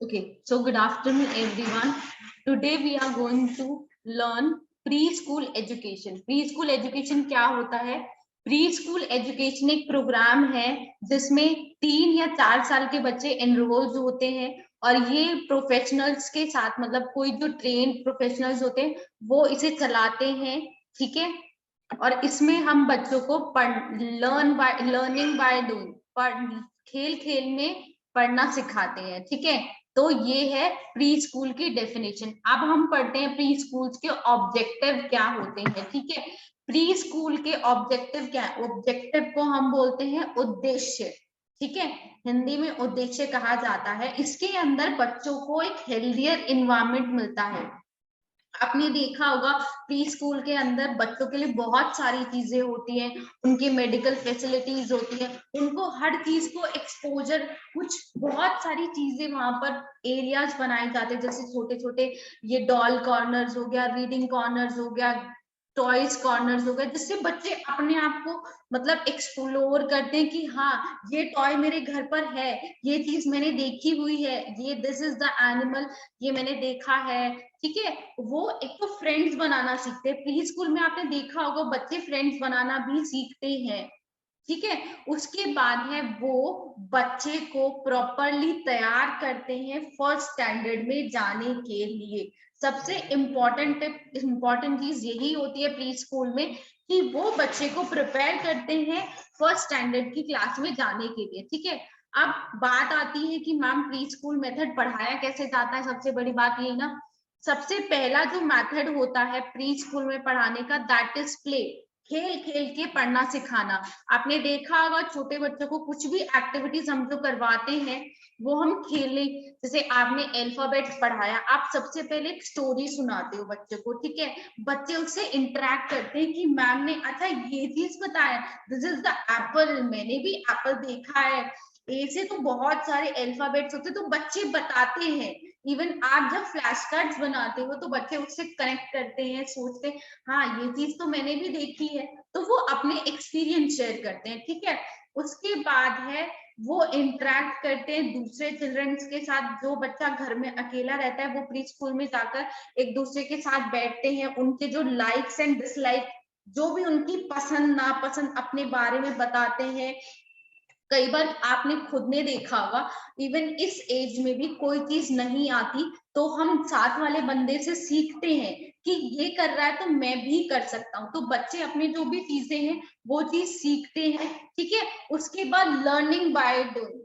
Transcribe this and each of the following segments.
Okay, so good afternoon, everyone. Today we are going to learn preschool education. Preschool education क्या होता है? Preschool education एक programme है जिसमें 3 या 4 साल के बच्चे एनरोल होते हैं और ये प्रोफेशनल्स के साथ मतलब कोई जो ट्रेन प्रोफेशनल्स होते हैं वो इसे चलाते हैं, ठीक है। और इसमें हम बच्चों को लर्निंग बाय डूइंग, खेल खेल में पढ़ना सिखाते हैं, ठीक है। तो ये है प्री स्कूल की डेफिनेशन। अब हम पढ़ते हैं प्री स्कूल के ऑब्जेक्टिव क्या होते हैं, ठीक है। प्री स्कूल के ऑब्जेक्टिव क्या है? ऑब्जेक्टिव को हम बोलते हैं उद्देश्य, ठीक है। हिंदी में उद्देश्य कहा जाता है। इसके अंदर बच्चों को एक हेल्दियर इन्वायरमेंट मिलता है। आपने देखा होगा प्री स्कूल के अंदर बच्चों के लिए बहुत सारी चीजें होती हैं, उनकी मेडिकल फैसिलिटीज होती है, उनको हर चीज को एक्सपोजर, कुछ बहुत सारी चीजें वहां पर एरियाज बनाए जाते हैं, जैसे छोटे छोटे ये डॉल कॉर्नर्स हो गया, रीडिंग कॉर्नर्स हो गया, टॉयज कॉर्नर्स हो गए, जिससे बच्चे अपने आप को मतलब एक्सप्लोर करते हैं कि हाँ ये टॉय मेरे घर पर है, ये चीज मैंने देखी हुई है, ये दिस इज द एनिमल, ये मैंने देखा है, ठीक है। वो एक तो फ्रेंड्स बनाना सीखते हैं। प्री स्कूल में आपने देखा होगा बच्चे फ्रेंड्स बनाना भी सीखते हैं, ठीक है। उसके बाद है वो बच्चे को प्रॉपरली तैयार करते हैं फर्स्ट स्टैंडर्ड में जाने के लिए। सबसे इम्पोर्टेंट चीज यही होती है प्री स्कूल में कि वो बच्चे को प्रिपेयर करते हैं फर्स्ट स्टैंडर्ड की क्लास में जाने के लिए, ठीक है। अब बात आती है कि मैम प्री स्कूल मेथड पढ़ाया कैसे जाता है। सबसे बड़ी बात यही ना, सबसे पहला जो मेथड होता है प्री स्कूल में पढ़ाने का, दैट इज प्ले। खेल खेल के पढ़ना सिखाना। आपने देखा होगा छोटे बच्चों को कुछ भी एक्टिविटीज हम जो करवाते हैं वो हम खेलने, जैसे आपने अल्फाबेट्स पढ़ाया, आप सबसे पहले एक स्टोरी सुनाते हो बच्चे को, ठीक है। बच्चे उससे इंटरेक्ट करते हैं कि मैम ने अच्छा ये चीज बताया, दिस इज द एप्पल, मैंने भी एप्पल देखा है। ए से तो बहुत सारे अल्फाबेट्स होते हैं, तो बच्चे बताते हैं। इवन आप जब फ्लैश कार्ड्स बनाते हो तो बच्चे उससे कनेक्ट करते हैं, सोचते हैं हाँ ये चीज तो मैंने भी देखी है, तो वो अपने एक्सपीरियंस शेयर करते हैं, ठीक है। उसके बाद है वो इंटरेक्ट करते हैं दूसरे चिल्ड्रंस के साथ। जो बच्चा घर में अकेला रहता है वो प्री स्कूल में जाकर एक दूसरे के साथ बैठते हैं, उनके जो लाइक्स एंड डिसलाइक, जो भी उनकी पसंद नापसंद अपने बारे में बताते हैं। कई बार आपने खुद ने देखा होगा, इवन इस एज में भी कोई चीज नहीं आती तो हम साथ वाले बंदे से सीखते हैं कि ये कर रहा है तो मैं भी कर सकता हूँ। तो बच्चे अपने जो भी चीजें हैं वो चीज सीखते हैं, ठीक है। उसके बाद लर्निंग बाय डूइंग,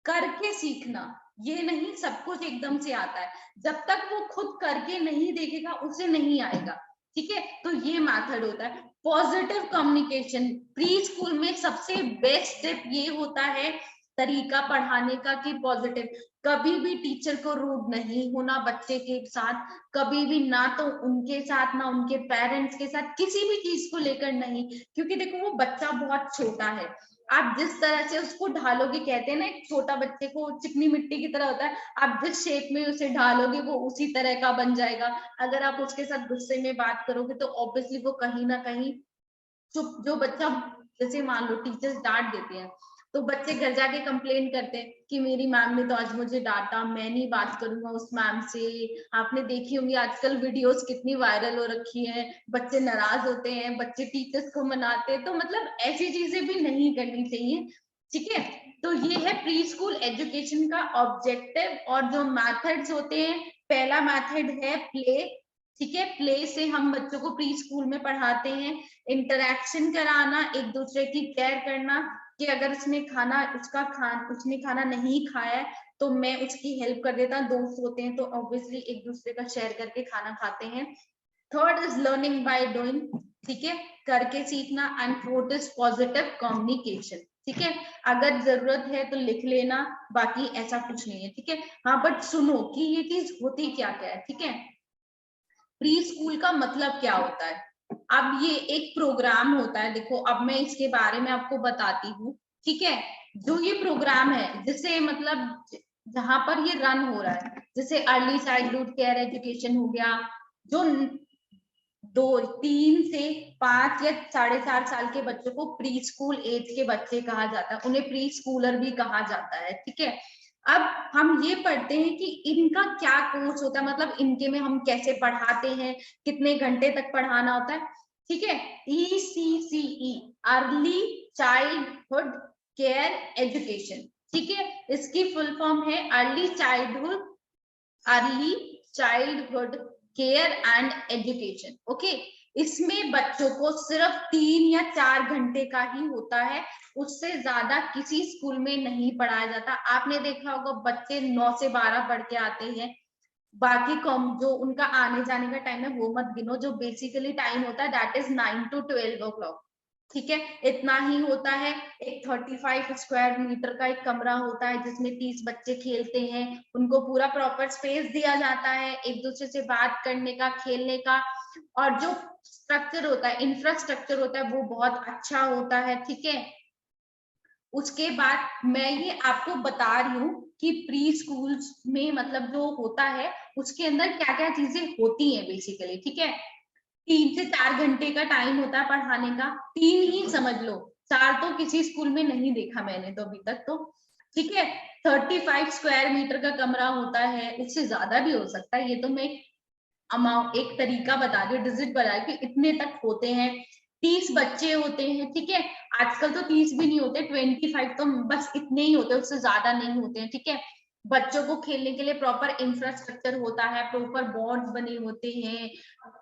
करके सीखना। ये नहीं सब कुछ एकदम से आता है, जब तक वो खुद करके नहीं देखेगा उसे नहीं आएगा, ठीक है। तो ये मेथड होता है पॉजिटिव कम्युनिकेशन। प्री स्कूल में सबसे बेस्ट स्टेप ये होता है तरीका पढ़ाने का कि पॉजिटिव, कभी भी टीचर को रूड नहीं होना बच्चे के साथ, कभी भी, ना तो उनके साथ ना उनके पेरेंट्स के साथ, किसी भी चीज को लेकर नहीं। क्योंकि देखो वो बच्चा बहुत छोटा है, आप जिस तरह से उसको ढालोगे, कहते हैं ना एक छोटा बच्चे को चिकनी मिट्टी की तरह होता है, आप जिस शेप में उसे ढालोगे वो उसी तरह का बन जाएगा। अगर आप उसके साथ गुस्से में बात करोगे तो ऑब्वियसली वो कहीं ना कहीं चुप, जो बच्चा, जैसे मान लो टीचर्स डांट देते हैं तो बच्चे घर जाके कंप्लेन करते हैं कि मेरी मैम ने तो आज मुझे डांटा, मैं नहीं बात करूंगा उस मैम से। आपने देखी होंगी आजकल वीडियोस कितनी वायरल हो रखी हैं, बच्चे नाराज होते हैं, बच्चे टीचर्स को मनाते हैं, तो मतलब ऐसी चीजें भी नहीं करनी चाहिए, ठीक है। तो ये है प्री स्कूल एजुकेशन का ऑब्जेक्टिव। और जो मैथड्स होते हैं, पहला मैथड है प्ले, ठीक है। प्ले से हम बच्चों को प्री स्कूल में पढ़ाते हैं इंटरेक्शन कराना, एक दूसरे की केयर करना, कि अगर उसने खाना नहीं खाया है तो मैं उसकी हेल्प कर देता। दोस्त होते हैं तो ऑब्वियसली एक दूसरे का शेयर करके खाना खाते हैं। Third is learning by doing, ठीक है, करके सीखना। And fourth is positive communication, ठीक है। अगर जरूरत है तो लिख लेना, बाकी ऐसा कुछ नहीं है, ठीक है। हाँ बट सुनो कि ये चीज होती क्या क्या है, ठीक है। प्री स्कूल का मतलब क्या होता है? अब ये एक प्रोग्राम होता है, देखो अब मैं इसके बारे में आपको बताती हूँ, ठीक है। जो ये प्रोग्राम है जिसे मतलब जहां पर ये रन हो रहा है, जैसे अर्ली चाइल्डहुड केयर एजुकेशन हो गया, जो 3 से 5 या 4.5 साल के बच्चों को प्री स्कूल एज के बच्चे कहा जाता है, उन्हें प्री स्कूलर भी कहा जाता है, ठीक है। अब हम ये पढ़ते हैं कि इनका क्या कोर्स होता है, मतलब इनके में हम कैसे पढ़ाते हैं, कितने घंटे तक पढ़ाना होता है। ठीक है, ECCE early childhood care education. ठीक है, इसकी फुल फॉर्म है early childhood care and education. Okay, इसमें बच्चों को सिर्फ 3 या 4 घंटे का ही होता है, उससे ज्यादा किसी स्कूल में नहीं पढ़ाया जाता। आपने देखा होगा बच्चे 9 से 12 पढ़ के आते हैं, बाकी कम जो उनका आने जाने का टाइम है वो मत गिनो, जो बेसिकली टाइम होता है दैट इज 9 to 12 o'clock। ठीक है, इतना ही होता है। एक 35 स्क्वायर मीटर का एक कमरा होता है जिसमें 30 बच्चे खेलते हैं, उनको पूरा प्रॉपर स्पेस दिया जाता है एक दूसरे से बात करने का, खेलने का, और जो स्ट्रक्चर होता है, इंफ्रास्ट्रक्चर होता है वो बहुत अच्छा होता है। ठीक है, उसके बाद मैं ये आपको बता रही हूँ कि प्री स्कूल्स में मतलब जो होता है उसके अंदर क्या क्या चीजें होती हैं बेसिकली। ठीक है, 3 से 4 घंटे का टाइम होता है पढ़ाने का, 3 ही समझ लो, 4 तो किसी स्कूल में नहीं देखा मैंने तो अभी तक तो। ठीक है, 35 स्क्वायर मीटर का कमरा होता है, उससे ज्यादा भी हो सकता है, ये तो मैं अमाउंट एक तरीका बता रही हूँ, डिजिट बता रही कि इतने तक होते हैं। 30 बच्चे होते हैं। ठीक है, आजकल तो 30 भी नहीं होते, 25 तो बस इतने ही होते हैं, उससे ज्यादा नहीं होते हैं। ठीक है, बच्चों को खेलने के लिए प्रॉपर इंफ्रास्ट्रक्चर होता है, प्रॉपर बोर्ड्स बने होते हैं,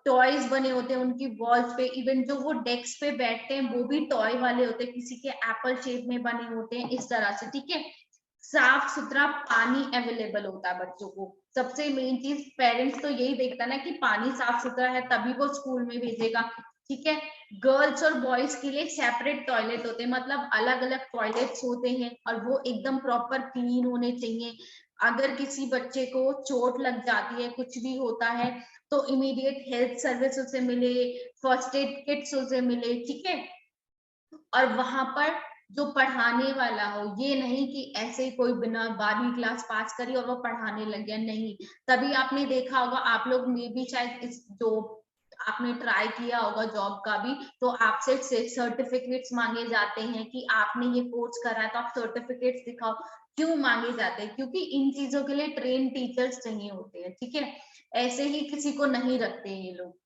टॉयज बने होते हैं उनकी वॉल्स पे, इवन जो वो डेस्क पे बैठते हैं वो भी टॉय वाले होते हैं, किसी के एप्पल शेप में बने होते हैं, इस तरह से। ठीक है, साफ सुथरा पानी अवेलेबल होता है बच्चों को। सबसे मेन चीज पेरेंट्स तो यही देखता है ना कि पानी साफ सुथरा है तभी वो स्कूल में भेजेगा। ठीक है, गर्ल्स और बॉयज के लिए सेपरेट टॉयलेट होते हैं, मतलब अलग अलग टॉयलेट्स होते हैं और वो एकदम प्रॉपर क्लीन होने चाहिए। अगर किसी बच्चे को चोट लग जाती है, कुछ भी होता है, तो इमीडिएट हेल्थ सर्विस उसे मिले, फर्स्ट एड किट्स उसे मिले। ठीक है, और वहां पर जो पढ़ाने वाला हो, ये नहीं कि ऐसे ही कोई बिना 12वीं क्लास पास करी और वो पढ़ाने लग गया, नहीं। तभी आपने देखा होगा, आप लोग में भी शायद इस जो आपने ट्राई किया होगा जॉब का भी, तो आपसे सर्टिफिकेट्स मांगे जाते हैं कि आपने ये कोर्स करा है तो आप सर्टिफिकेट्स दिखाओ। क्यों मांगे जाते हैं? क्योंकि इन चीजों के लिए ट्रेन टीचर्स चाहिए होते हैं। ठीक है, ऐसे ही किसी को नहीं रखते ये लोग।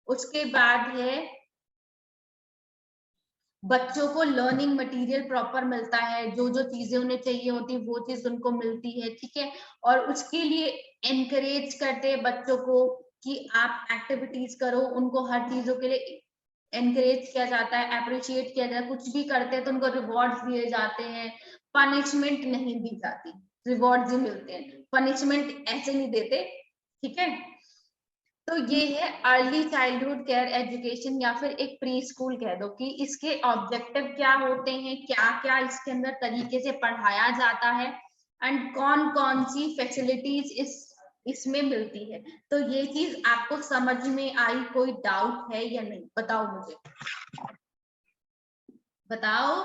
उसके बाद है बच्चों को लर्निंग मटेरियल प्रॉपर मिलता है, जो जो चीजें उन्हें चाहिए होती है वो चीज उनको मिलती है। ठीक है, और उसके लिए एनकरेज करते हैं बच्चों को कि आप एक्टिविटीज करो, उनको हर चीजों के लिए एनकरेज किया जाता है, अप्रिशिएट किया जाता है। कुछ भी करते हैं तो उनको रिवॉर्ड्स दिए जाते हैं, पनिशमेंट नहीं दी जाती, रिवॉर्ड्स ही मिलते हैं, पनिशमेंट ऐसे नहीं देते। ठीक है, तो ये है अर्ली चाइल्डहुड केयर एजुकेशन, या फिर एक प्री स्कूल कह दो, कि इसके ऑब्जेक्टिव क्या होते हैं, क्या क्या इसके अंदर तरीके से पढ़ाया जाता है, एंड कौन कौन सी फैसिलिटीज इसमें मिलती है। तो ये चीज आपको समझ में आई? कोई डाउट है या नहीं? बताओ मुझे, बताओ,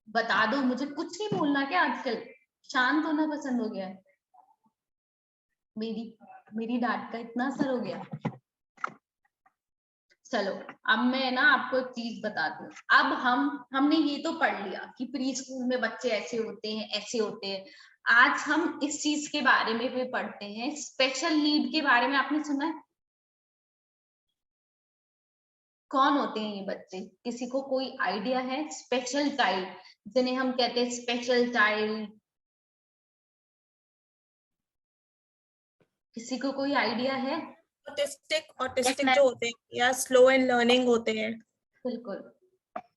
बता दो मुझे, कुछ नहीं बोलना क्या? आजकल शांत होना पसंद हो गया है? मेरी मेरी डांट का इतना असर हो गया? चलो, अब मैं ना आपको एक चीज बताती हूँ। अब हमने ये तो पढ़ लिया कि प्री स्कूल में बच्चे ऐसे होते हैं, ऐसे होते हैं। आज हम इस चीज के बारे में भी पढ़ते हैं, स्पेशल नीड के बारे में। आपने सुना है? कौन होते हैं ये बच्चे? किसी को कोई आइडिया है? स्पेशल चाइल्ड, जिन्हें हम कहते हैं स्पेशल चाइल्ड, किसी को कोई आइडिया है? ऑटिस्टिक जो होते हैं या स्लो इन लर्निंग होते हैं, बिल्कुल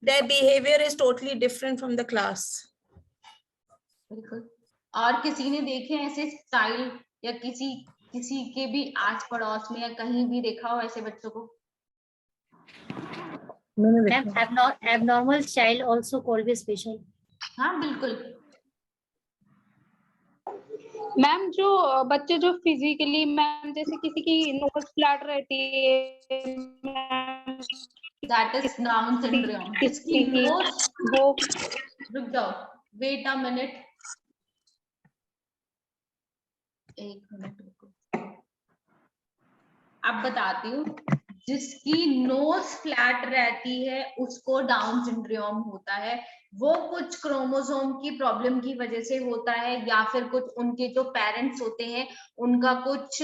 their behavior is totally different from the class. बिल्कुल। और किसी ने देखे ऐसे चाइल्ड, या किसी किसी के भी आस पड़ोस में या कहीं भी देखा हो ऐसे बच्चों को? Ma'am abnormal child also called be special. हाँ बिल्कुल। मैम जो बच्चे जो फिजिकली, मैम जैसे किसी की नोज फ्लैट रहती है, दैट इज डाउन सिंड्रोम। किसकी नोज? वो रुक जाओ, वेट अ मिनट, एक मिनट रुको, अब बताती हूँ। जिसकी नोज फ्लैट रहती है उसको डाउन सिंड्रोम होता है। वो कुछ क्रोमोसोम की प्रॉब्लम की वजह से होता है, या फिर कुछ उनके जो पेरेंट्स होते हैं उनका कुछ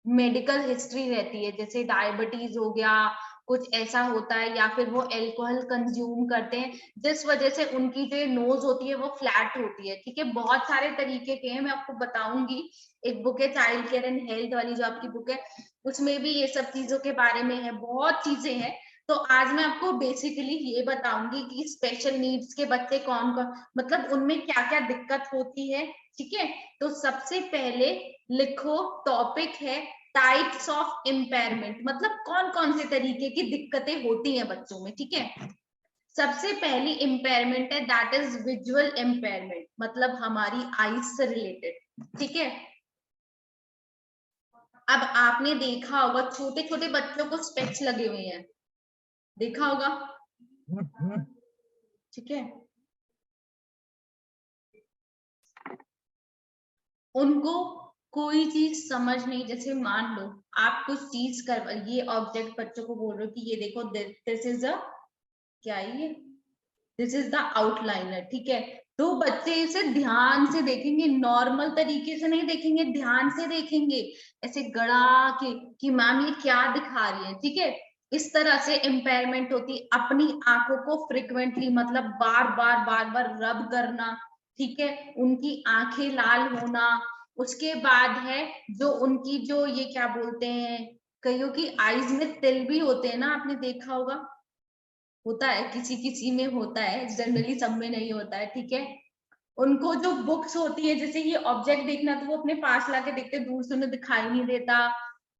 मेडिकल हिस्ट्री रहती है, जैसे डायबिटीज हो गया, कुछ ऐसा होता है, या फिर वो अल्कोहल कंज्यूम करते हैं, जिस वजह से उनकी जो नोज होती है वो फ्लैट होती है। ठीक है, बहुत सारे तरीके के हैं, मैं आपको बताऊंगी। एक बुक है चाइल्ड केयर एंड हेल्थ वाली, जो आपकी बुक है, उसमें भी ये सब चीजों के बारे में है, बहुत चीजें हैं। तो आज मैं आपको बेसिकली ये बताऊंगी कि स्पेशल नीड्स के बच्चे कौन कौन, मतलब उनमें क्या क्या दिक्कत होती है। ठीक है, तो सबसे पहले लिखो, टॉपिक है टाइप्स ऑफ इम्पेयरमेंट, मतलब कौन कौन से तरीके की दिक्कतें होती हैं बच्चों में। ठीक है, सबसे पहली इम्पेयरमेंट है दैट इज विजुअल इम्पेयरमेंट, मतलब हमारी आईज से रिलेटेड। ठीक है, अब आपने देखा होगा छोटे छोटे बच्चों को स्पेक्स लगे हुए हैं, देखा होगा। ठीक है, उनको कोई चीज समझ नहीं, जैसे मान लो आप कुछ चीज कर, ये ऑब्जेक्ट बच्चों को बोल रहे हो कि ये देखो, दिस इज अ, क्या है ये, दिस इज द आउटलाइनर। ठीक है, तो बच्चे इसे ध्यान से देखेंगे, नॉर्मल तरीके से नहीं देखेंगे, ध्यान से देखेंगे, ऐसे गड़ा के कि मैम ये क्या दिखा रही है। ठीक है, इस तरह से इम्पेयरमेंट होती है। अपनी आंखों को फ्रिक्वेंटली, मतलब बार बार रब करना। ठीक है, उनकी आंखें लाल होना। उसके बाद है जो उनकी जो ये क्या बोलते हैं, कईयों की आईज में तिल भी होते हैं ना, आपने देखा होगा, होता है किसी किसी में होता है, जनरली सब में नहीं होता है। ठीक है, उनको जो बुक्स होती है, जैसे ये ऑब्जेक्ट देखना, तो वो अपने पास लाके देखते, दूर से उन्हें दिखाई नहीं देता।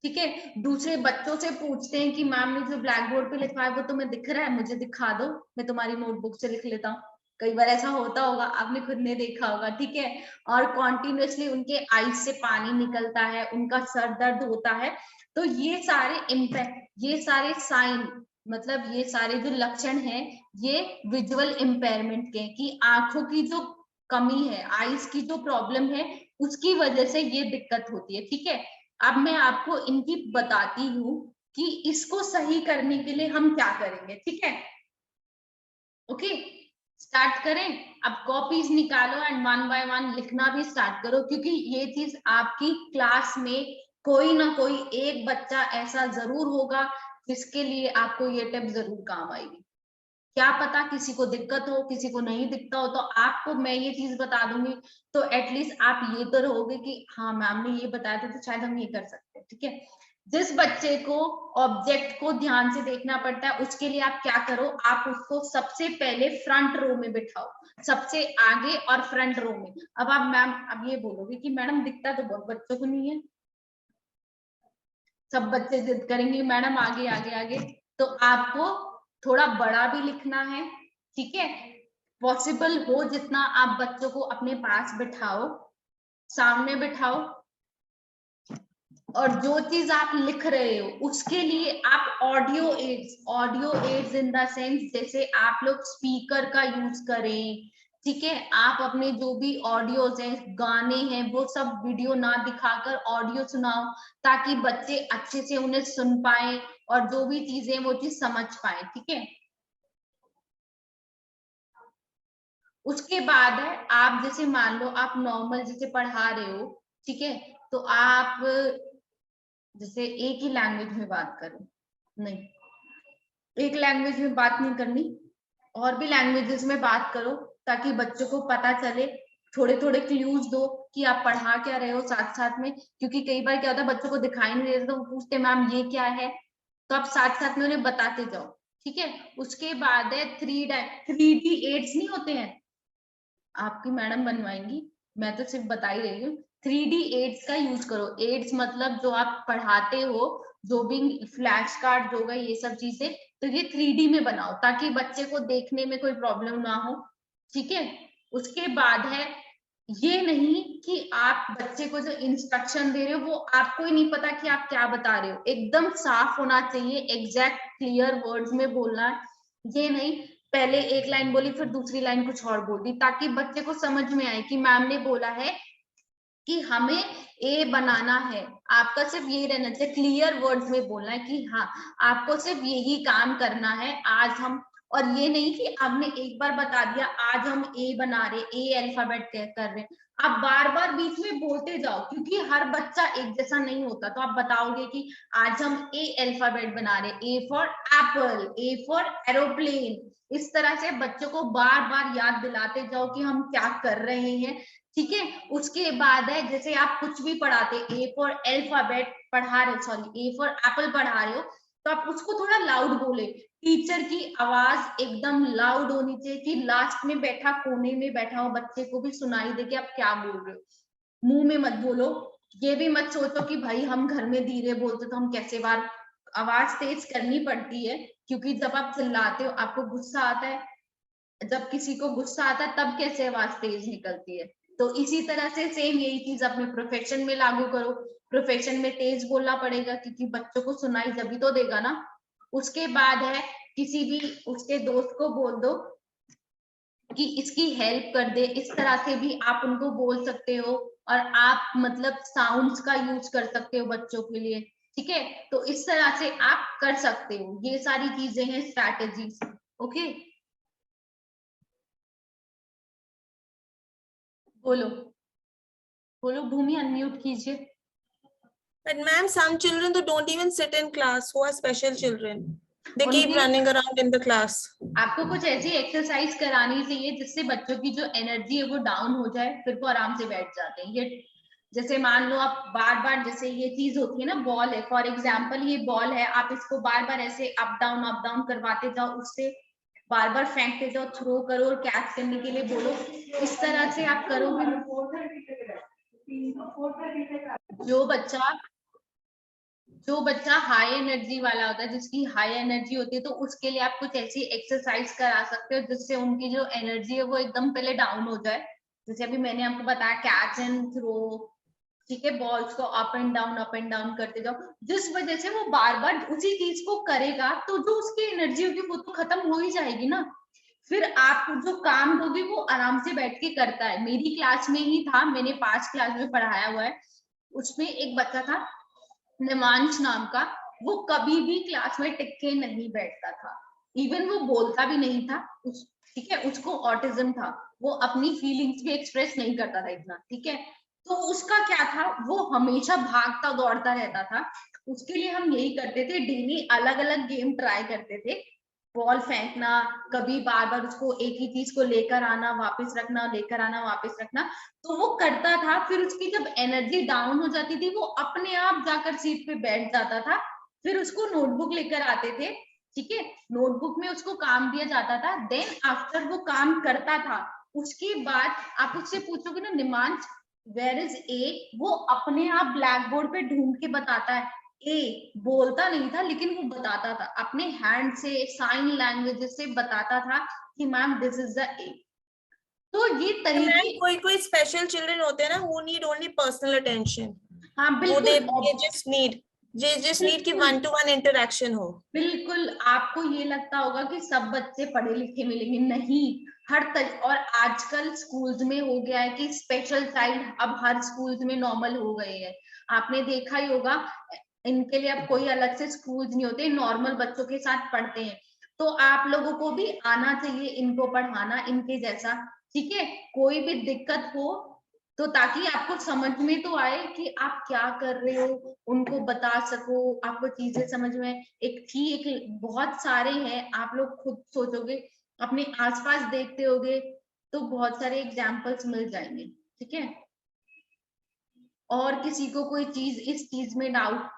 ठीक है, दूसरे बच्चों से पूछते हैं कि मैम ने जो ब्लैक बोर्ड पे लिखा है वो तुम्हें दिख रहा है, मुझे दिखा दो, मैं तुम्हारी नोटबुक से लिख लेता हूँ। कई बार ऐसा होता होगा, आपने खुद ने देखा होगा। ठीक है, और कॉन्टिन्यूसली उनके आईज से पानी निकलता है, उनका सर दर्द होता है। तो ये सारे इम्पैक्ट, ये सारे साइन, मतलब ये सारे जो लक्षण हैं, ये विजुअल इम्पेयरमेंट के, कि आंखों की जो कमी है, आईज की जो प्रॉब्लम है, उसकी वजह से ये दिक्कत होती है। ठीक है, अब मैं आपको इनकी बताती हूँ कि इसको सही करने के लिए हम क्या करेंगे। ठीक है, ओके, स्टार्ट करें। अब कॉपीज निकालो एंड वन बाय वन लिखना भी स्टार्ट करो, क्योंकि ये चीज आपकी क्लास में कोई ना कोई एक बच्चा ऐसा जरूर होगा जिसके लिए आपको ये टिप जरूर काम आएगी। क्या पता किसी को दिक्कत हो, किसी को नहीं दिखता हो, तो आपको मैं ये चीज बता दूंगी, तो एटलीस्ट आप ये तो रहोगे कि हाँ मैम ने ये बताया था, तो शायद हम ये कर सकते हैं। ठीक है, जिस बच्चे को ऑब्जेक्ट को ध्यान से देखना पड़ता है, उसके लिए आप क्या करो, आप उसको सबसे पहले फ्रंट रो में बिठाओ, सबसे आगे और फ्रंट रो में। अब आप मैम अब ये बोलोगे कि मैडम दिखता तो बहुत बच्चों को नहीं है, सब बच्चे जिद करेंगे मैडम आगे आगे आगे, तो आपको थोड़ा बड़ा भी लिखना है। ठीक है, पॉसिबल हो जितना आप बच्चों को अपने पास बिठाओ, सामने बिठाओ, और जो चीज आप लिख रहे हो उसके लिए आप audio aids in the sense, जैसे आप लोग स्पीकर का यूज करें। ठीक है, आप अपने जो भी ऑडियोज हैं, गाने हैं, वो सब वीडियो ना दिखाकर ऑडियो सुनाओ, ताकि बच्चे अच्छे से उन्हें सुन पाए और जो भी चीजें वो चीज समझ पाए। ठीक है, उसके बाद है, आप जैसे मान लो आप नॉर्मल जैसे पढ़ा रहे हो, ठीक है, तो आप जैसे एक ही लैंग्वेज में बात करो, नहीं, एक लैंग्वेज में बात नहीं करनी, और भी लैंग्वेजेस में बात करो, ताकि बच्चों को पता चले। थोड़े थोड़े क्लूज दो कि आप पढ़ा क्या रहे हो साथ साथ में, क्योंकि कई बार क्या होता है बच्चों को दिखाई नहीं देता, तो वो पूछते मैम ये क्या है, तो आप साथ साथ में उन्हें बताते जाओ। ठीक है, उसके बाद है 3D एड्स नहीं होते हैं, आपकी मैडम बनवाएंगी, मैं तो सिर्फ बता ही रही हूँ। 3D एड्स का यूज करो। एड्स मतलब जो आप पढ़ाते हो, जो भी फ्लैश कार्ड होगा, ये सब चीजें, तो ये 3D में बनाओ, ताकि बच्चे को देखने में कोई प्रॉब्लम ना हो। ठीक है, उसके बाद है, ये नहीं कि आप बच्चे को जो इंस्ट्रक्शन दे रहे हो वो आपको ही नहीं पता कि आप क्या बता रहे हो, एकदम साफ होना चाहिए, एग्जैक्ट क्लियर वर्ड्स में बोलना है। ये नहीं पहले एक लाइन बोली फिर दूसरी लाइन कुछ और बोल दी, ताकि बच्चे को समझ में आए कि मैम ने बोला है कि हमें ए बनाना है, आपका सिर्फ ये रहना चाहिए, क्लियर वर्ड्स में बोलना है कि हाँ आपको सिर्फ यही काम करना है आज हम, और ये नहीं कि आपने एक बार बता दिया आज हम ए बना रहे, ए अल्फाबेट कर रहे, आप बार बार बीच में बोलते जाओ, क्योंकि हर बच्चा एक जैसा नहीं होता। तो आप बताओगे कि आज हम ए अल्फाबेट बना रहे, A for Apple, A for aeroplane, इस तरह से बच्चों को बार बार याद दिलाते जाओ कि हम क्या कर रहे हैं, ठीक है। उसके बाद है जैसे आप कुछ भी पढ़ाते, ए फॉर अल्फाबेट पढ़ा रहे, सॉरी ए फॉर एप्पल पढ़ा रहे हो, तो आप उसको थोड़ा लाउड बोले, टीचर की आवाज एकदम लाउड होनी चाहिए कि लास्ट में बैठा, कोने में बैठा हो बच्चे को भी सुनाई दे कि आप क्या बोल रहे हो, मुंह में मत बोलो। ये भी मत सोचो कि भाई हम घर में धीरे बोलते तो हम कैसे बार, आवाज तेज करनी पड़ती है, क्योंकि जब आप चिल्लाते हो आपको गुस्सा आता है, जब किसी को गुस्सा आता है तब कैसे आवाज तेज निकलती है। तो इसी तरह से सेम यही चीज अपने प्रोफेशन में लागू करो, प्रोफेशन में तेज बोलना पड़ेगा, क्योंकि बच्चों को सुनाई जब भी तो देगा ना। उसके बाद है किसी भी उसके दोस्त को बोल दो कि इसकी हेल्प कर दे, इस तरह से भी आप उनको बोल सकते हो, और आप मतलब साउंड्स का यूज कर सकते हो बच्चों के लिए, ठीक है। तो इस तरह से आप कर सकते हो, ये सारी चीजें हैं स्ट्रैटेजीज। ओके, बोलो बोलो भूमि, अनम्यूट कीजिए। But ma'am, some children they don't even sit in class who are special children. They keep उनकी running around in the class. आपको कुछ ऐसी एक्सरसाइज करानी चाहिए जिससे बच्चों की जो एनर्जी है वो डाउन हो जाए, फिर वो आराम से बैठ जाते हैं। ये जैसे मान लो आप बार बार, जैसे ये चीज होती है ना, बॉल है फॉर एग्जाम्पल, ये बॉल है, आप इसको बार बार ऐसे अप डाउन करवाते जाओ, उससे बार बार फेंकते जाओ, थ्रो करो और कैच करने के लिए बोलो, इस तरह से आप करोगे। जो बच्चा हाई एनर्जी वाला होता है, जिसकी हाई एनर्जी होती है, तो उसके लिए आप कुछ ऐसी एक्सरसाइज करा सकते हो जिससे उनकी जो एनर्जी है वो एकदम पहले डाउन हो जाए। जैसे अभी मैंने आपको बताया कैच एंड थ्रो, ठीक है, बॉल्स को अप एंड डाउन करते जाओ, जिस वजह से वो बार बार उसी चीज को करेगा, तो जो उसकी एनर्जी होगी वो तो खत्म हो ही जाएगी ना, फिर आप जो काम दोगे वो आराम से बैठ के करता है। मेरी क्लास में ही था, मैंने 5 क्लास में पढ़ाया हुआ है, उसमें एक बच्चा था निमांश नाम का, वो कभी भी क्लास में टिक के नहीं बैठता था, इवन वो बोलता भी नहीं था, ठीक है, उसको ऑटिज्म था, वो अपनी फीलिंग्स भी एक्सप्रेस नहीं करता था इतना, ठीक है। तो उसका क्या था, वो हमेशा भागता दौड़ता रहता था। उसके लिए हम यही करते थे, डेली अलग अलग गेम ट्राई करते थे, बॉल फेंकना, कभी बार बार उसको एक ही चीज को लेकर आना वापस रखना, लेकर आना वापस रखना, तो वो करता था। फिर उसकी जब एनर्जी डाउन हो जाती थी, वो अपने आप जाकर सीट पे बैठ जाता था, फिर उसको नोटबुक लेकर आते थे, ठीक है, नोटबुक में उसको काम दिया जाता था, देन आफ्टर वो काम करता था। उसके बाद आप उससे पूछोगे ना निमांश वेयर इज ए, वो अपने आप ब्लैक बोर्ड पे ढूंढ के बताता है, ए बोलता नहीं था लेकिन वो बताता था, अपने हैंड से साइन लैंग्वेज से बताता था कि मैम दिस इज द ए। तो ये तरीके, कोई स्पेशल चिल्ड्रन होते हैं ना who need only personal attention. हाँ वो बिल्कुल, they just need कि one to one interaction हो। बिल्कुल। आपको ये लगता होगा कि सब बच्चे पढ़े लिखे मिलेंगे, नहीं, और आजकल स्कूल्स में हो गया है कि स्पेशल चाइल्ड अब हर स्कूल्स में नॉर्मल हो गए हैं। आपने देखा ही होगा, इनके लिए अब कोई अलग से स्कूल्स नहीं होते, नॉर्मल बच्चों के साथ पढ़ते हैं। तो आप लोगों को भी आना चाहिए इनको पढ़ाना इनके जैसा, ठीक है। कोई भी दिक्कत हो तो ताकि आपको समझ में तो आए कि आप क्या कर रहे हो, उनको बता सको, आपको चीजें समझ में, एक बहुत सारे हैं, आप लोग खुद सोचोगे, अपने आसपास देखते होगे तो बहुत सारे एग्जाम्पल्स मिल जाएंगे, ठीक है। और किसी को कोई चीज इस चीज में डाउट,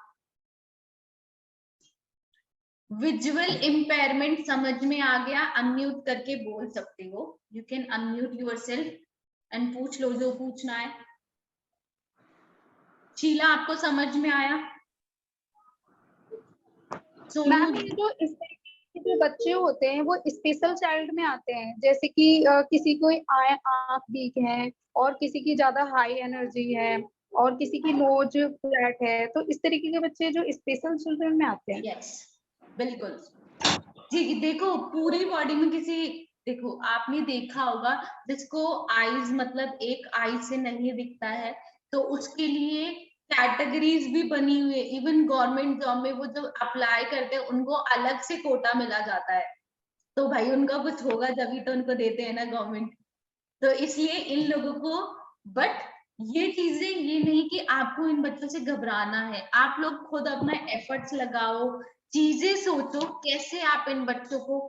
विजुअल इम्पेयरमेंट समझ में आ गया, अनम्यूट करके बोल सकते हो, you can unmute yourself and पूछ लो जो पूछना है। शीला आपको समझ में आया? मैम ये जो इस तरीके के जो बच्चे होते हैं वो स्पेशल चाइल्ड में आते हैं, जैसे कि किसी को आंख वीक है और किसी की ज्यादा हाई एनर्जी है और किसी की नोज फ्लैट है, तो इस तरीके के बच्चे जो स्पेशल चिल्ड्रन में आते हैं। यस, बिल्कुल जी। देखो पूरी बॉडी में किसी, देखो आपने देखा होगा जिसको आईज मतलब एक आई से नहीं दिखता है, तो उसके लिए कैटेगरीज भी बनी हुई है। इवन गवर्नमेंट जॉब में वो जो अप्लाई करते हैं उनको अलग से कोटा मिला जाता है। तो भाई उनका कुछ होगा जब तो उनको देते हैं ना गवर्नमेंट। तो इसलिए इन लोगों को, बट ये चीजें ये नहीं कि आपको इन बच्चों से घबराना है। आप लोग खुद अपना एफर्ट्स लगाओ, चीजें सोचो कैसे आप इन बच्चों को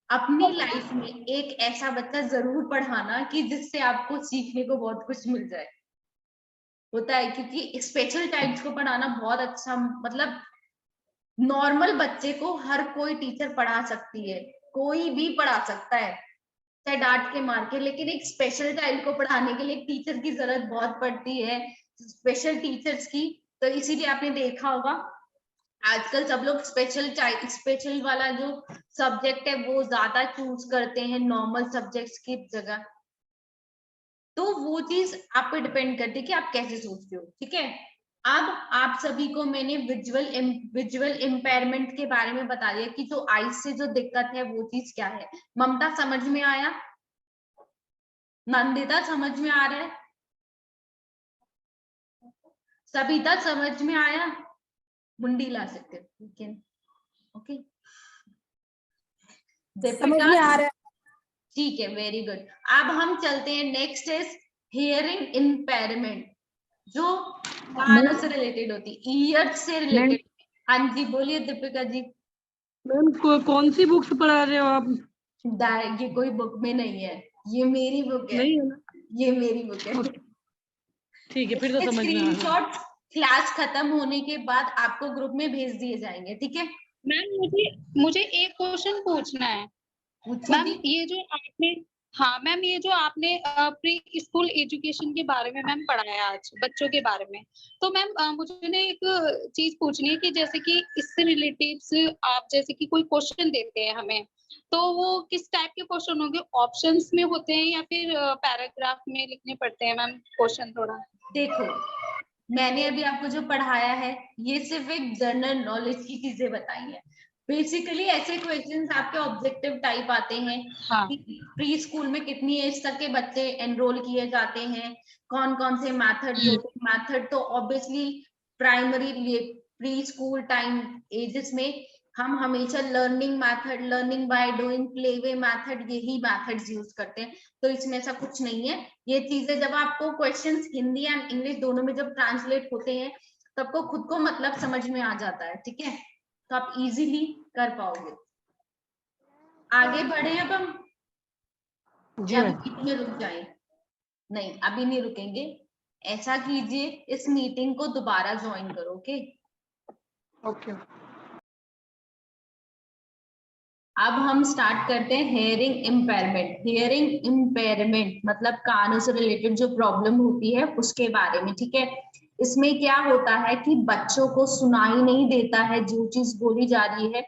अपनी लाइफ में एक ऐसा बच्चा जरूर पढ़ाना कि जिससे आपको सीखने को बहुत कुछ मिल जाए। होता है क्योंकि स्पेशल टाइप्स को पढ़ाना बहुत अच्छा, मतलब नॉर्मल बच्चे को हर कोई टीचर पढ़ा सकती है, कोई भी पढ़ा सकता है चाहे डांट के मार के, लेकिन एक स्पेशल चाइल्ड को पढ़ाने के लिए टीचर की जरूरत बहुत पड़ती है, स्पेशल टीचर्स की। तो इसीलिए आपने देखा होगा आजकल सब लोग स्पेशल वाला जो सब्जेक्ट है वो ज्यादा चूज करते हैं नॉर्मल सब्जेक्ट्स की जगह। तो वो चीज आप पे डिपेंड करती है कि आप कैसे सोचते हो। ठीक है, अब आप सभी को मैंने विजुअल इम्पेयरमेंट के बारे में बता दिया कि जो आईज से जो दिक्कत है वो चीज क्या है। ममता समझ में आया? नंदिता समझ में आ रहा है? सबिता समझ में आया? मुंडी ला सकते हो। ओके, समझ में आ रहा है। ठीक है, वेरी गुड। अब हम चलते हैं, नेक्स्ट इज हियरिंग इम्पेयरमेंट, जो कानों से रिलेटेड होती, ईयर्स से रिलेटेड। हाँ जी बोलिए दीपिका जी। मैम कौन सी बुक्स पढ़ा रहे हो आप? ये कोई बुक में नहीं है, ये मेरी बुक है। नहीं है ना? ये मेरी बुक है। ठीक है, फिर तो समझ में आ गया। स्क्रीनशॉट क्लास खत्म होने के बाद आपको ग्रुप में भेज दिए जाएंगे। ठीक है मैम मुझे एक क्वेश्चन पूछना है। पूछो मैम जी। ये जो आपने, हाँ मैम ये जो आपने प्री स्कूल एजुकेशन के बारे में मैम पढ़ाया आज बच्चों के बारे में, तो मैम मुझे ना एक चीज पूछनी है कि जैसे कि इससे रिलेटेड आप जैसे कि कोई क्वेश्चन देते हैं हमें, तो वो किस टाइप के क्वेश्चन होंगे? ऑप्शंस में होते हैं या फिर पैराग्राफ में लिखने पड़ते हैं मैम क्वेश्चन? थोड़ा देखो, मैंने अभी आपको जो पढ़ाया है ये सिर्फ एक जनरल नॉलेज की चीजें बताई है। बेसिकली ऐसे क्वेश्चंस आपके ऑब्जेक्टिव टाइप आते हैं। हाँ प्री स्कूल में कितनी एज तक के बच्चे एनरोल किए जाते हैं, कौन कौन से मैथड्स होते हैं। मैथड तो obviously primary pre school time ages में हम हमेशा learning method, learning by doing, play way method, यही मैथड्स यूज करते हैं। तो इसमें ऐसा कुछ नहीं है। ये चीजें जब आपको क्वेश्चंस हिंदी एंड इंग्लिश दोनों में जब ट्रांसलेट होते हैं तो आपको खुद को मतलब समझ में आ जाता है। ठीक है, तो आप इजीली कर पाओगे। आगे बढ़े अब हम, जी या मैम। बीच में रुक जाए? नहीं, अभी नहीं रुकेंगे। ऐसा कीजिए, इस मीटिंग को दोबारा ज्वाइन करो। Okay, okay. अब हम स्टार्ट करते हैं हियरिंग इम्पेयरमेंट। हियरिंग इम्पेयरमेंट मतलब कानों से रिलेटेड जो प्रॉब्लम होती है उसके बारे में। ठीक है, इसमें क्या होता है कि बच्चों को सुनाई नहीं देता है जो चीज बोली जा रही है।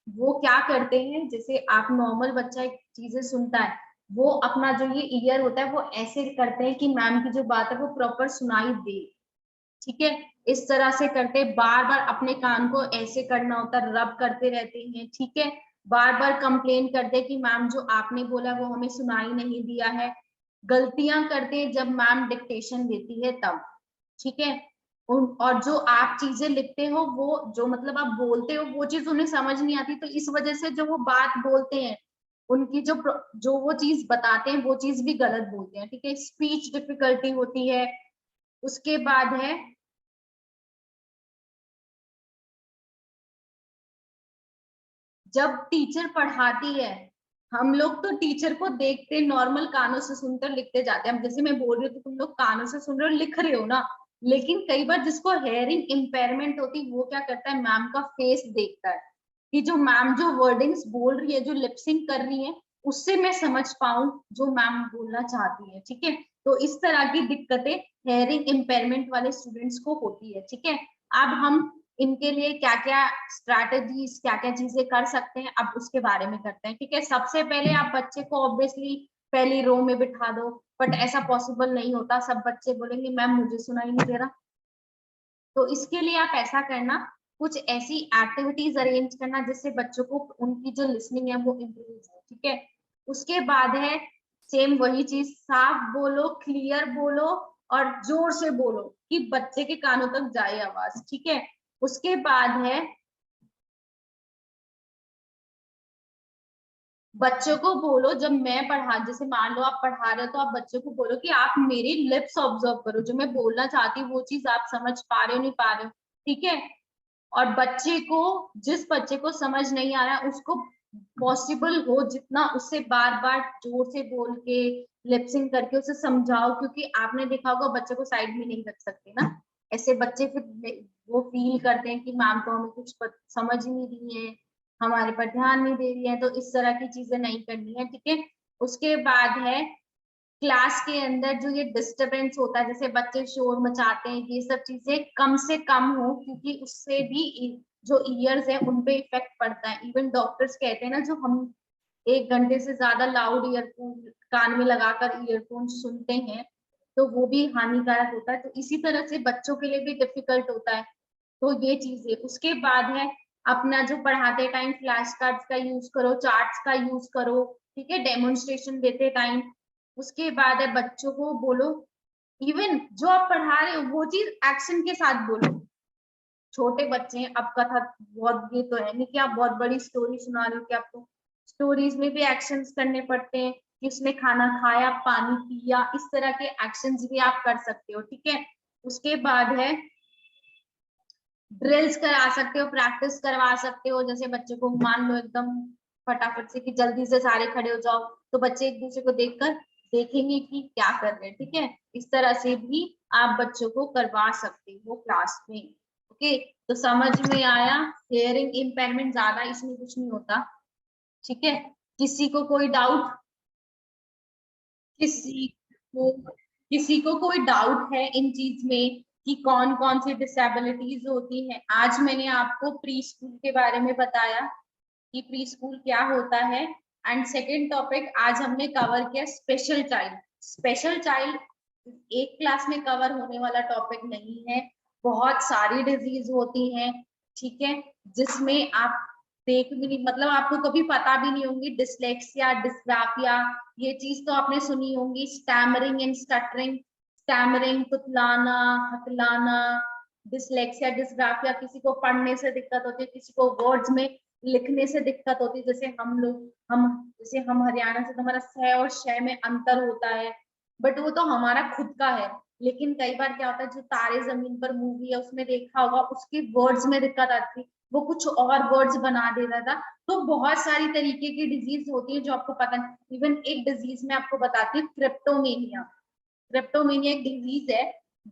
वो क्या करते हैं, जैसे आप नॉर्मल बच्चा एक चीजें सुनता है, वो अपना जो ये ईयर होता है वो ऐसे करते हैं कि मैम की जो बात है वो प्रॉपर सुनाई दे। ठीक है, इस तरह से करते, बार बार अपने कान को ऐसे करना होता है, रब करते रहते हैं। ठीक है, बार बार कंप्लेन करते हैं कि मैम जो आपने बोला वो हमें सुनाई नहीं दिया है। गलतियां करते हैं जब मैम डिक्टेशन देती है तब। ठीक है, और जो आप चीजें लिखते हो वो जो मतलब आप बोलते हो वो चीज उन्हें समझ नहीं आती, तो इस वजह से जो वो बात बोलते हैं उनकी जो वो चीज बताते हैं वो चीज भी गलत बोलते हैं। ठीक है, स्पीच डिफिकल्टी होती है। उसके बाद है जब टीचर पढ़ाती है, हम लोग तो टीचर को देखते नॉर्मल कानों से सुनकर लिखते जाते हैं। जैसे मैं बोल रही हूँ तो तुम लोग कानों से सुन रहे हो, लिख रहे हो ना। लेकिन कई बार जिसको हेयरिंग इम्पेयरमेंट होती वो क्या करता है, मैम का फेस देखता है कि जो मैम जो वर्डिंग्स बोल रही है, जो लिपसिंग कर रही है, उससे मैं समझ पाऊं जो मैम बोलना चाहती है। ठीक है, तो इस तरह की दिक्कतें हेयरिंग इम्पेयरमेंट वाले स्टूडेंट्स को होती है। ठीक है, अब हम इनके लिए क्या क्या स्ट्रैटेजीज, क्या क्या चीजें कर सकते हैं, अब उसके बारे में करते हैं। ठीक है, सबसे पहले आप बच्चे को ऑब्वियसली पहली रो में बिठा दो, बट ऐसा पॉसिबल नहीं होता। सब बच्चे बोलेंगे मैम मुझे सुनाई नहीं दे रहा। तो इसके लिए आप ऐसा करना, कुछ ऐसी एक्टिविटीज अरेंज करना जिससे बच्चों को उनकी जो लिसनिंग है वो इम्प्रूव हो। ठीक है, उसके बाद है सेम वही चीज, साफ बोलो, क्लियर बोलो और जोर से बोलो कि बच्चे के कानों तक जाए आवाज, ठीक है। उसके बाद है बच्चों को बोलो, जब मैं पढ़ा, जैसे मान लो आप पढ़ा रहे हो तो आप बच्चों को बोलो कि आप मेरी लिप्स ऑब्जर्व करो, जो मैं बोलना चाहती हूँ वो चीज आप समझ पा रहे हो नहीं पा रहे हो, ठीक है। और बच्चे को, जिस बच्चे को समझ नहीं आ रहा है उसको पॉसिबल हो जितना उससे बार बार जोर से बोल के लिपसिंग करके उसे समझाओ, क्योंकि आपने देखा होगा बच्चे को साइड में नहीं रख सकते ना, ऐसे बच्चे फिर वो फील करते हैं कि मैम तो हमें कुछ समझ ही नहीं रही है, हमारे पर ध्यान नहीं दे रही है, तो इस तरह की चीजें नहीं करनी है, ठीक है। उसके बाद है क्लास के अंदर जो ये डिस्टरबेंस होता है, जैसे बच्चे शोर मचाते हैं, ये सब चीजें कम से कम हो, क्योंकि उससे भी जो ईयर्स है उन पे इफेक्ट पड़ता है। इवन डॉक्टर्स कहते हैं ना, जो हम 1 घंटे से ज्यादा लाउड ईयरफोन कान में लगाकर ईयरफोन सुनते हैं तो वो भी हानिकारक होता है, तो इसी तरह से बच्चों के लिए भी डिफिकल्ट होता है, तो ये चीजें। उसके बाद है अपना जो पढ़ाते टाइम फ्लैश कार्ड्स का यूज करो, चार्ट्स का यूज करो, ठीक है, डेमोन्स्ट्रेशन देते टाइम। उसके बाद है बच्चों को बोलो, इवन जो आप पढ़ा रहे हो वो चीज एक्शन के साथ बोलो। छोटे बच्चे हैं, अब कथा बहुत, ये तो है नहीं कि आप बहुत बड़ी स्टोरी सुना रहे हो कि आपको स्टोरीज में भी एक्शंस करने पड़ते हैं, कि उसने खाना खाया, पानी पिया, इस तरह के एक्शंस भी आप कर सकते हो, ठीक है। उसके बाद है ड्रिल्स करा सकते हो, प्रैक्टिस करवा सकते हो, जैसे बच्चे को मान लो एकदम फटाफट से कि जल्दी से सारे खड़े हो जाओ, तो बच्चे एक दूसरे को देखकर देखेंगे कि क्या कर रहे हैं, ठीक है। इस तरह से भी आप बच्चों को करवा सकते हो क्लास में, ओके। तो समझ में आया, हियरिंग इम्पेयरमेंट ज्यादा इसमें कुछ नहीं होता, ठीक है। किसी को कोई डाउट, किसी किसी को कोई डाउट है इन चीज में कि कौन कौन सी डिसेबिलिटीज होती हैं? आज मैंने आपको प्री स्कूल के बारे में बताया कि प्री स्कूल क्या होता है, एंड सेकेंड टॉपिक आज हमने कवर किया स्पेशल चाइल्ड। स्पेशल चाइल्ड एक क्लास में कवर होने वाला टॉपिक नहीं है, बहुत सारी डिजीज होती हैं, ठीक है, जिसमें आप देख भी नहीं, मतलब आपको कभी पता भी नहीं होंगी, डिसलेक्सिया, डिस्ग्राफिया, ये चीज तो आपने सुनी होंगी, स्टैमरिंग एंड स्टटरिंग, स्टैमरिंग कुतलाना, हकलाना, डिसलेक्सिया, डिस्ग्राफिया, किसी को पढ़ने से दिक्कत होती है, किसी को वर्ड्स में लिखने से दिक्कत होती है, जैसे जैसे हम हरियाणा से, तो हमारा स और श में अंतर होता है, बट वो तो हमारा खुद का है। लेकिन कई बार क्या होता है, जो तारे जमीन पर मूवी है उसमें देखा होगा, उसके वर्ड्स में दिक्कत आती, वो कुछ और वर्ड्स बना देता था। तो बहुत सारी तरीके की डिजीज होती है जो आपको पता नहीं। इवन एक डिजीज में आपको बताती हूँ, क्रिप्टोमेनिया। क्रिप्टोमेनिया एक डिजीज है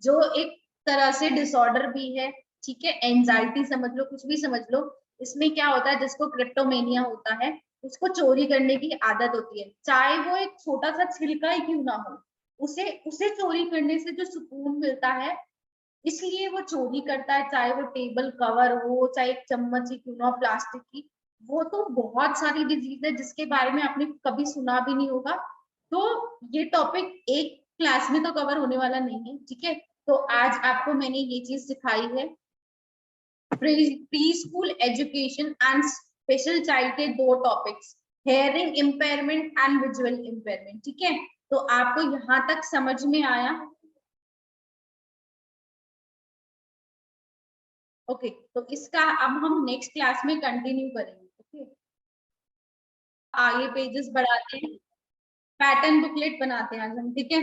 जो एक तरह से डिसऑर्डर भी है, ठीक है, एंजाइटी समझ लो, कुछ भी समझ लो। इसमें क्या होता है, जिसको क्रिप्टोमेनिया होता है उसको चोरी करने की आदत होती है, चाहे वो एक छोटा सा छिलका ही क्यों ना हो, उसे उसे चोरी करने से जो सुकून मिलता है, इसलिए वो चोरी करता है, चाहे वो टेबल कवर हो, चाहे एक चम्मच ही क्यों ना हो प्लास्टिक की। वो तो बहुत सारी डिजीज है जिसके बारे में आपने कभी सुना भी नहीं होगा, तो ये टॉपिक एक क्लास में तो कवर होने वाला नहीं है, ठीक है। तो आज आपको मैंने ये चीज सिखाई है, pre school education and special child के 2 topics, hearing impairment and visual impairment, ठीक है। तो आपको यहाँ तक समझ में आया? ओके, तो इसका अब हम नेक्स्ट क्लास में कंटिन्यू करेंगे, ओके। आगे पेजेस बढ़ाते हैं, पैटर्न बुकलेट बनाते हैं आज हम, ठीक है।